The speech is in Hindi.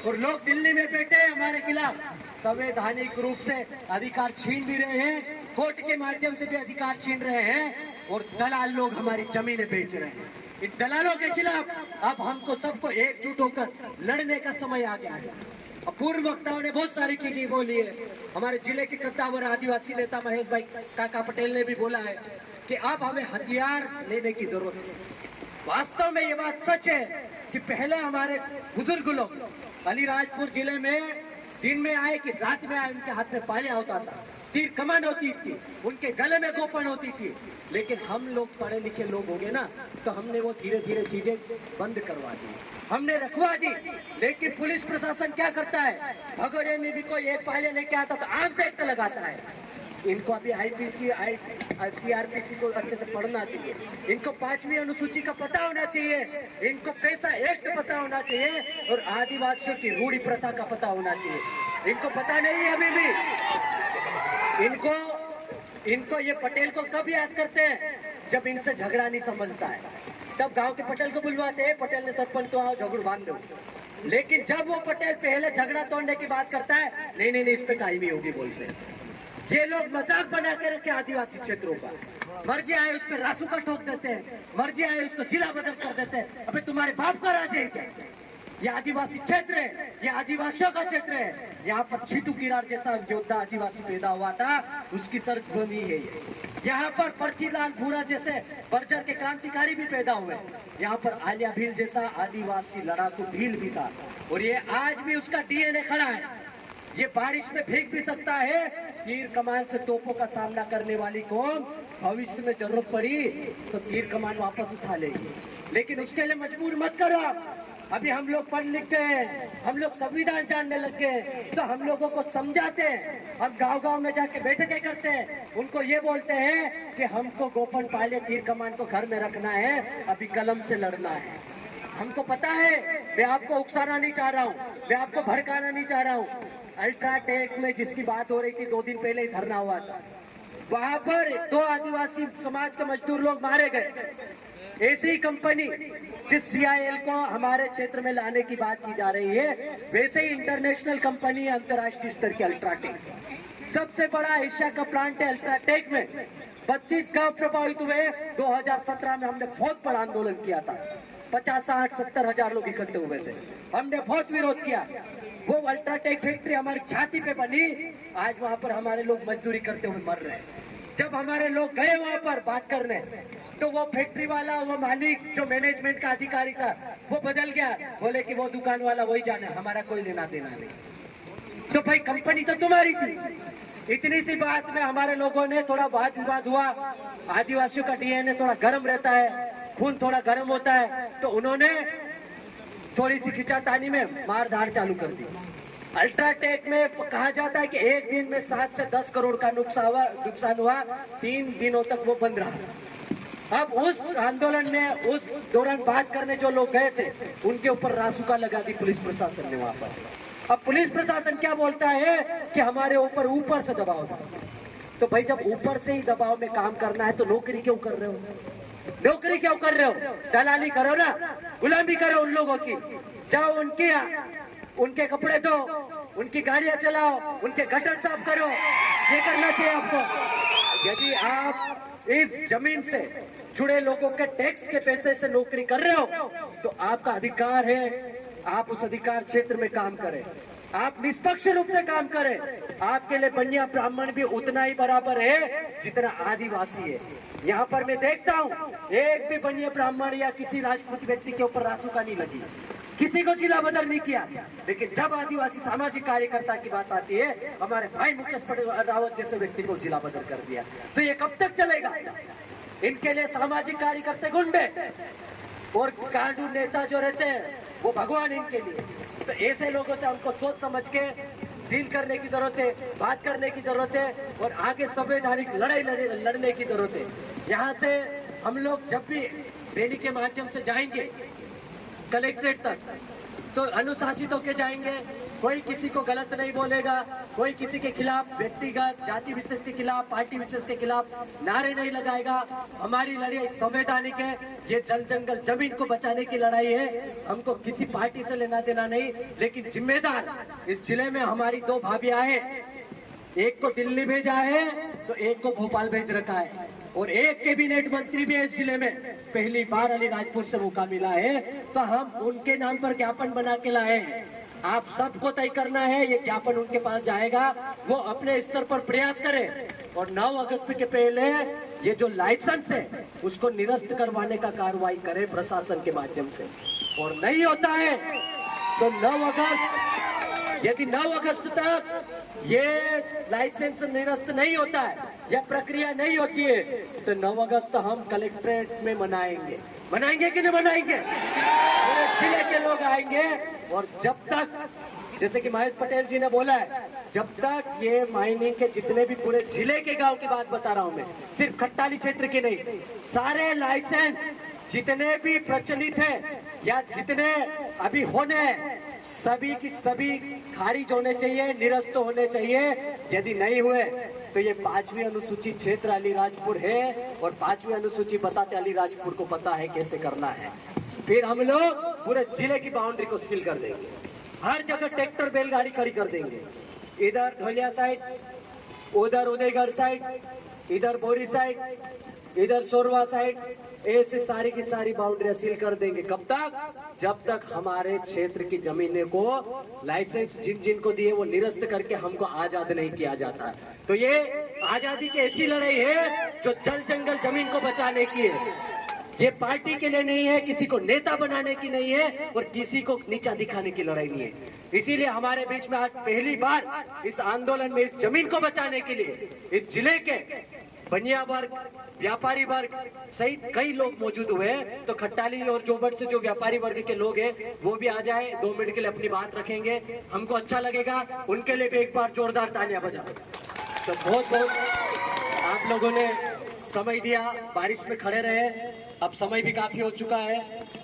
और लोग दिल्ली में बैठे हमारे खिलाफ संवैधानिक रूप से अधिकार छीन भी रहे हैं, कोर्ट के माध्यम से भी अधिकार छीन रहे हैं और दलाल लोग हमारी जमीनें बेच रहे हैं। इन दलालों के खिलाफ अब हमको सबको एकजुट होकर लड़ने का समय आ गया है। पूर्व वक्ताओं ने बहुत सारी चीजें बोली है। हमारे जिले के कद्दावर आदिवासी नेता महेश भाई काका पटेल ने भी बोला है कि अब हमें हथियार लेने की जरूरत है। वास्तव में ये बात सच है कि पहले हमारे बुजुर्ग लोग अलीराजपुर जिले में दिन में आए कि रात में आए, उनके हाथ में पालिया होता था, तीर कमान होती थी, उनके गले में गोपन होती थी। लेकिन हम लोग पढ़े लिखे लोग हो गए ना, तो हमने वो धीरे धीरे चीजें बंद करवा दी, हमने रखवा दी। लेकिन पुलिस प्रशासन क्या करता है, भगोड़े में भी कोई एक पाले लेके आता तो आर्म्स एक्ट लगाता है। इनको अभी आईपीसी सीआरपीसी को अच्छे से पढ़ना चाहिए, इनको 5वीं अनुसूची का पता होना चाहिए, इनको पैसा एक्ट पता होना चाहिए और आदिवासियों की रूढ़ी प्रथा का पता होना चाहिए। इनको पता नहीं है अभी भी। इनको ये पटेल को कब याद करते हैं, जब इनसे झगड़ा नहीं समझता है, तब गांव के पटेल को बुलवाते हैं, पटेल ने सरपंच तो आओ झगड़ बांध दो। लेकिन जब वो पटेल पहले झगड़ा तोड़ने की बात करता है, नहीं नहीं नहीं इस पे कायमी होगी बोलते हैं। ये लोग मजाक बना के रखे आदिवासी क्षेत्रों का, मर्जी आए उस पर रासू का ठोक देते हैं, मर्जी आए उसको जिला बदल कर देते हैं। अबे तुम्हारे बाप का राज है क्या? ये आदिवासी क्षेत्र है, ये आदिवासियों का क्षेत्र है। यहाँ पर छीटू किरार जैसा योद्धा आदिवासी पैदा हुआ था, उसकी सरजमी है ये। यहाँ पर पृथ्वीलाल भूरा जैसे बर्जर के क्रांतिकारी भी पैदा हुए। यहाँ पर आलिया भील जैसा आदिवासी लड़ाकू भील भी था और ये आज भी उसका डीएनए खड़ा है। ये बारिश में भीग भी सकता है। तीर कमान से तोपों का सामना करने वाली कौम भविष्य में जरूरत पड़ी तो तीर कमान वापस उठा लेगी, लेकिन उसके लिए मजबूर मत करो। अभी हम लोग पढ़ लिख गए, हम लोग संविधान जानने लग गए, तो हम लोगों को समझाते हैं। हम गांव-गांव में जाके बैठकें करते हैं, उनको ये बोलते हैं कि हमको गोपन पाले तीर कमान को घर में रखना है, अभी कलम से लड़ना है। हमको पता है, मैं आपको उकसाना नहीं चाह रहा हूँ, मैं आपको भड़काना नहीं चाह रहा हूँ। अल्ट्राटेक में जिसकी बात हो रही थी 2 दिन पहले ही धरना हुआ था, वहां पर 2 आदिवासी समाज के मजदूर लोग मारे गए। ऐसी कंपनी जिस सीआईएल को हमारे क्षेत्र में लाने की बात की जा रही है, वैसे ही इंटरनेशनल कंपनी है, अंतर्राष्ट्रीय स्तर की अल्ट्राटेक, सबसे बड़ा एशिया का प्लांट है। अल्ट्राटेक में 32 गांव प्रभावित हुए। 2017 में हमने बहुत बड़ा आंदोलन किया था, 50, 60, 70 हजार लोग इकट्ठे हुए थे, हमने बहुत विरोध किया। वो अल्ट्राटेक फैक्ट्री हमारी छाती पे बनी, आज वहां पर हमारे लोग मजदूरी करते हुए मर रहे हैं। जब हमारे लोग गए वहां पर बात करने, तो वो फैक्ट्री वाला, वो मालिक जो मैनेजमेंट का अधिकारी था, वो बदल गया, बोले कि वो दुकान वाला वही जाने, हमारा कोई लेना देना नहीं। तो भाई कंपनी तो तुम्हारी थी। इतनी सी बात में हमारे लोगों ने थोड़ा वाद विवाद हुआ। आदिवासियों का डीएनए थोड़ा गर्म रहता है, खून थोड़ा गर्म होता है, तो उन्होंने थोड़ी सी खिंचातानी में मारधार चालू कर दी। अल्ट्राटेक में कहा जाता है कि एक दिन में 7 से 10 करोड़ का नुकसान हुआ। 3 दिनों तक वो बंद रहा। अब उस आंदोलन में, उस दौरान बात करने जो लोग गए थे, उनके ऊपर रासुका लगा दी पुलिस प्रशासन ने वहां पर। अब पुलिस प्रशासन क्या बोलता है कि हमारे ऊपर से दबाव था। तो भाई जब ऊपर से ही दबाव में काम करना है तो नौकरी क्यों कर रहे हो? नौकरी क्यों कर रहे हो? दलाली करो ना, गुलामी करो उन लोगों की। जाओ उनके कपड़े धो, उनकी गाड़ियां चलाओ, उनके गटर साफ करो, ये करना चाहिए आपको। यदि आप इस जमीन से जुड़े लोगों के टैक्स के पैसे से नौकरी कर रहे हो तो आपका अधिकार है, आप उस अधिकार क्षेत्र में काम करें, आप निष्पक्ष रूप से काम करें। आपके लिए बनिया ब्राह्मण भी उतना ही बराबर है जितना आदिवासी है। यहाँ पर मैं देखता हूँ, एक भी बनिया ब्राह्मण या किसी राजपूत व्यक्ति के ऊपर रासुका नहीं लगी, किसी को जिला बदल नहीं किया। लेकिन जब आदिवासी सामाजिक कार्यकर्ता की बात आती है, हमारे भाई मुकेश रावत जैसे व्यक्ति को जिला बदल कर दिया, तो ये कब तक चलेगा? इनके लिए सामाजिक कार्यकर्ता गुंडे और कांडू नेता जो रहते हैं वो भगवान इनके लिए। तो ऐसे लोगों से हमको सोच समझ के डील करने की जरूरत है, बात करने की जरूरत है और आगे संवैधानिक लड़ाई लड़ने की जरूरत है। यहाँ से हम लोग जब भी रैली के माध्यम से जाएंगे कलेक्ट्रेट तक, तो अनुशासित होके जाएंगे, कोई किसी को गलत नहीं बोलेगा, कोई किसी के खिलाफ व्यक्तिगत जाति विशेष के खिलाफ पार्टी विशेष के खिलाफ नारे नहीं लगाएगा। हमारी लड़ाई संवैधानिक है, ये जल जंगल जमीन को बचाने की लड़ाई है। हमको किसी पार्टी से लेना देना नहीं, लेकिन जिम्मेदार इस जिले में हमारी दो भाभियां हैं, एक को दिल्ली भेजा है तो एक को भोपाल भेज रखा है, और एक कैबिनेट मंत्री भी है इस जिले में, पहली बार अलीराजपुर से मौका मिला है, तो हम उनके नाम पर ज्ञापन बना के लाए हैं। आप सबको तय करना है, ये ज्ञापन उनके पास जाएगा, वो अपने स्तर पर प्रयास करें और 9 अगस्त के पहले ये जो लाइसेंस है उसको निरस्त करवाने का कार्रवाई करे प्रशासन के माध्यम से। और नहीं होता है तो 9 अगस्त, यदि 9 अगस्त तक ये लाइसेंस निरस्त नहीं होता है, यह प्रक्रिया नहीं होती है, तो 9 अगस्त हम कलेक्ट्रेट में मनाएंगे। मनाएंगे कि नहीं मनाएंगे? पूरे जिले के लोग आएंगे, और जब तक, जैसे कि महेश पटेल जी ने बोला है, जब तक ये माइनिंग के जितने भी पूरे जिले के गांव की बात बता रहा हूं मैं, सिर्फ खट्टाली क्षेत्र की नहीं, सारे लाइसेंस जितने भी प्रचलित है या जितने अभी होने हैं, सभी की सभी खारिज होने चाहिए, निरस्त होने चाहिए। यदि नहीं हुए तो ये 5वीं अनुसूची क्षेत्र अलीराजपुर है, और 5वीं अनुसूची बताते अलीराजपुर को पता है कैसे करना है। फिर हम लोग पूरे जिले की बाउंड्री को सील कर देंगे, हर जगह ट्रैक्टर बैलगाड़ी खड़ी कर देंगे, इधर ढोलिया साइड, उधर उदयगढ़ साइड, इधर बोरी साइड, इधर सोरवा साइड, ऐसे सारी की सारी बाउंड्री सील कर देंगे। कब तक? जब तक हमारे क्षेत्र की जमीनें को लाइसेंस जिन जिन को दिए वो निरस्त करके हमको आजाद नहीं किया जाता। तो ये आजादी की ऐसी लड़ाई है जो जल जंगल जमीन को बचाने की है। ये पार्टी के लिए नहीं है, किसी को नेता बनाने की नहीं है, और किसी को नीचा दिखाने की लड़ाई नहीं है। इसीलिए हमारे बीच में आज पहली बार इस आंदोलन में, इस जमीन को बचाने के लिए इस जिले के बनिया वर्ग, व्यापारी वर्ग सहित कई लोग मौजूद हुए हैं। तो खट्टाली और जोबट से जो व्यापारी वर्ग के लोग हैं वो भी आ जाए, 2 मिनट के लिए अपनी बात रखेंगे, हमको अच्छा लगेगा। उनके लिए भी एक बार जोरदार तालियां बजाओ। तो बहुत बहुत आप लोगों ने समय दिया, बारिश में खड़े रहे, अब समय भी काफी हो चुका है।